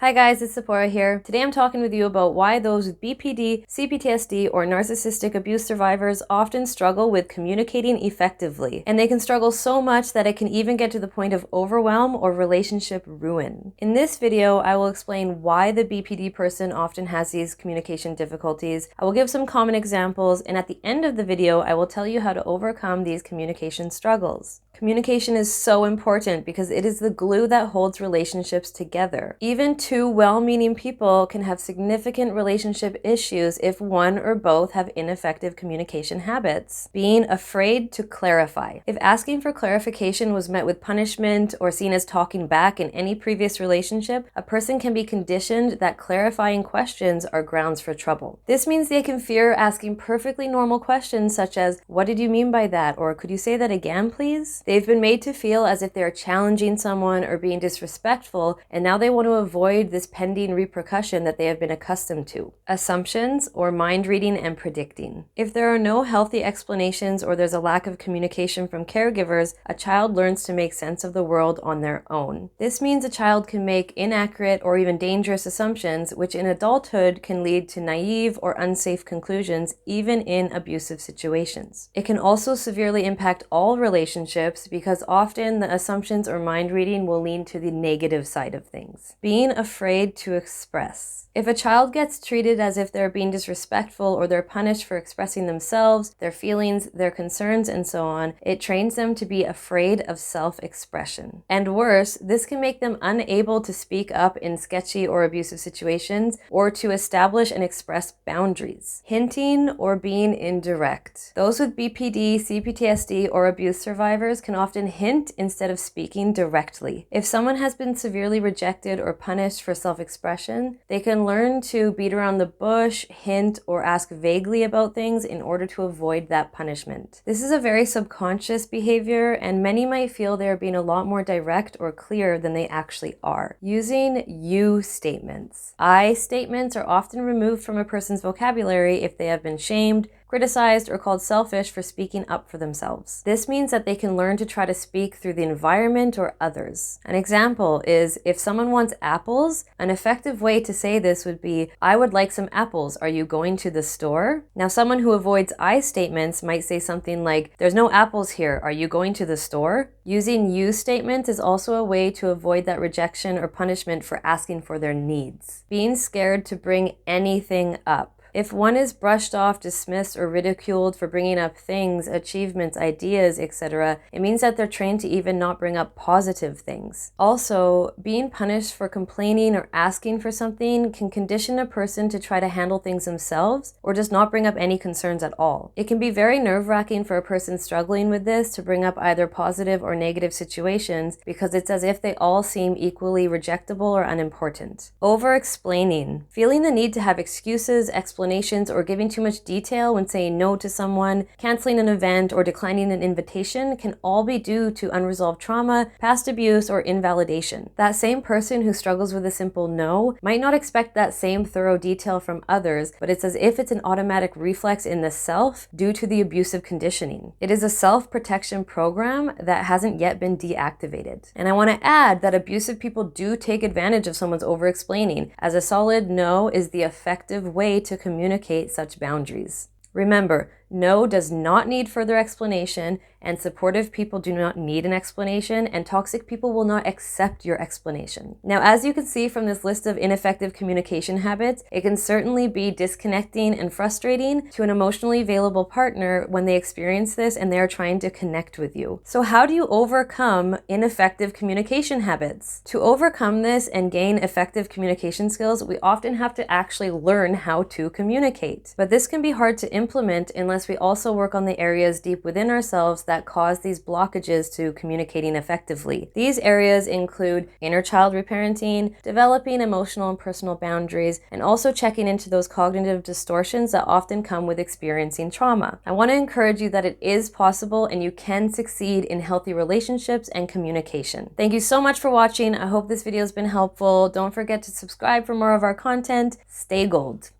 Hi guys, it's Tziporah here. Today I'm talking with you about why those with BPD, CPTSD, or narcissistic abuse survivors often struggle with communicating effectively. And they can struggle so much that it can even get to the point of overwhelm or relationship ruin. In this video, I will explain why the BPD person often has these communication difficulties. I will give some common examples, and at the end of the video, I will tell you how to overcome these communication struggles. Communication is so important because it is the glue that holds relationships together. Even two well-meaning people can have significant relationship issues if one or both have ineffective communication habits. Being afraid to clarify. If asking for clarification was met with punishment or seen as talking back in any previous relationship, a person can be conditioned that clarifying questions are grounds for trouble. This means they can fear asking perfectly normal questions such as, "What did you mean by that?" or "Could you say that again, please?" They've been made to feel as if they're challenging someone or being disrespectful, and now they want to avoid this pending repercussion that they have been accustomed to. Assumptions, or mind reading and predicting. If there are no healthy explanations or there's a lack of communication from caregivers, a child learns to make sense of the world on their own. This means a child can make inaccurate or even dangerous assumptions, which in adulthood can lead to naive or unsafe conclusions, even in abusive situations. It can also severely impact all relationships because often the assumptions or mind reading will lean to the negative side of things. Being afraid to express. If a child gets treated as if they're being disrespectful or they're punished for expressing themselves, their feelings, their concerns, and so on, it trains them to be afraid of self-expression. And worse, this can make them unable to speak up in sketchy or abusive situations or to establish and express boundaries. Hinting or being indirect. Those with BPD, CPTSD, or abuse survivors can often hint instead of speaking directly. If someone has been severely rejected or punished for self-expression, they can learn to beat around the bush, hint, or ask vaguely about things in order to avoid that punishment. This is a very subconscious behavior, and many might feel they are being a lot more direct or clear than they actually are. Using you statements. I statements are often removed from a person's vocabulary if they have been shamed, criticized, or called selfish for speaking up for themselves. This means that they can learn to try to speak through the environment or others. An example is if someone wants apples, an effective way to say this would be, "I would like some apples. Are you going to the store?" Now, someone who avoids I statements might say something like, "There's no apples here. Are you going to the store?" Using you statements is also a way to avoid that rejection or punishment for asking for their needs. Being scared to bring anything up. If one is brushed off, dismissed, or ridiculed for bringing up things, achievements, ideas, etc., it means that they're trained to even not bring up positive things. Also, being punished for complaining or asking for something can condition a person to try to handle things themselves or just not bring up any concerns at all. It can be very nerve-wracking for a person struggling with this to bring up either positive or negative situations because it's as if they all seem equally rejectable or unimportant. Over-explaining. Feeling the need to have excuses, explanations, or giving too much detail when saying no to someone, canceling an event, or declining an invitation can all be due to unresolved trauma, past abuse, or invalidation. That same person who struggles with a simple no might not expect that same thorough detail from others, but it's as if it's an automatic reflex in the self due to the abusive conditioning. It is a self-protection program that hasn't yet been deactivated. And I want to add that abusive people do take advantage of someone's over-explaining, as a solid no is the effective way to communicate such boundaries. Remember, no does not need further explanation, and supportive people do not need an explanation, and toxic people will not accept your explanation. Now, as you can see from this list of ineffective communication habits, it can certainly be disconnecting and frustrating to an emotionally available partner when they experience this and they are trying to connect with you. So how do you overcome ineffective communication habits? To overcome this and gain effective communication skills, we often have to actually learn how to communicate. But this can be hard to implement unless we also work on the areas deep within ourselves that cause these blockages to communicating effectively. These areas include inner child reparenting, developing emotional and personal boundaries, and also checking into those cognitive distortions that often come with experiencing trauma. I want to encourage you that it is possible and you can succeed in healthy relationships and communication. Thank you so much for watching. I hope this video has been helpful. Don't forget to subscribe for more of our content. Stay gold.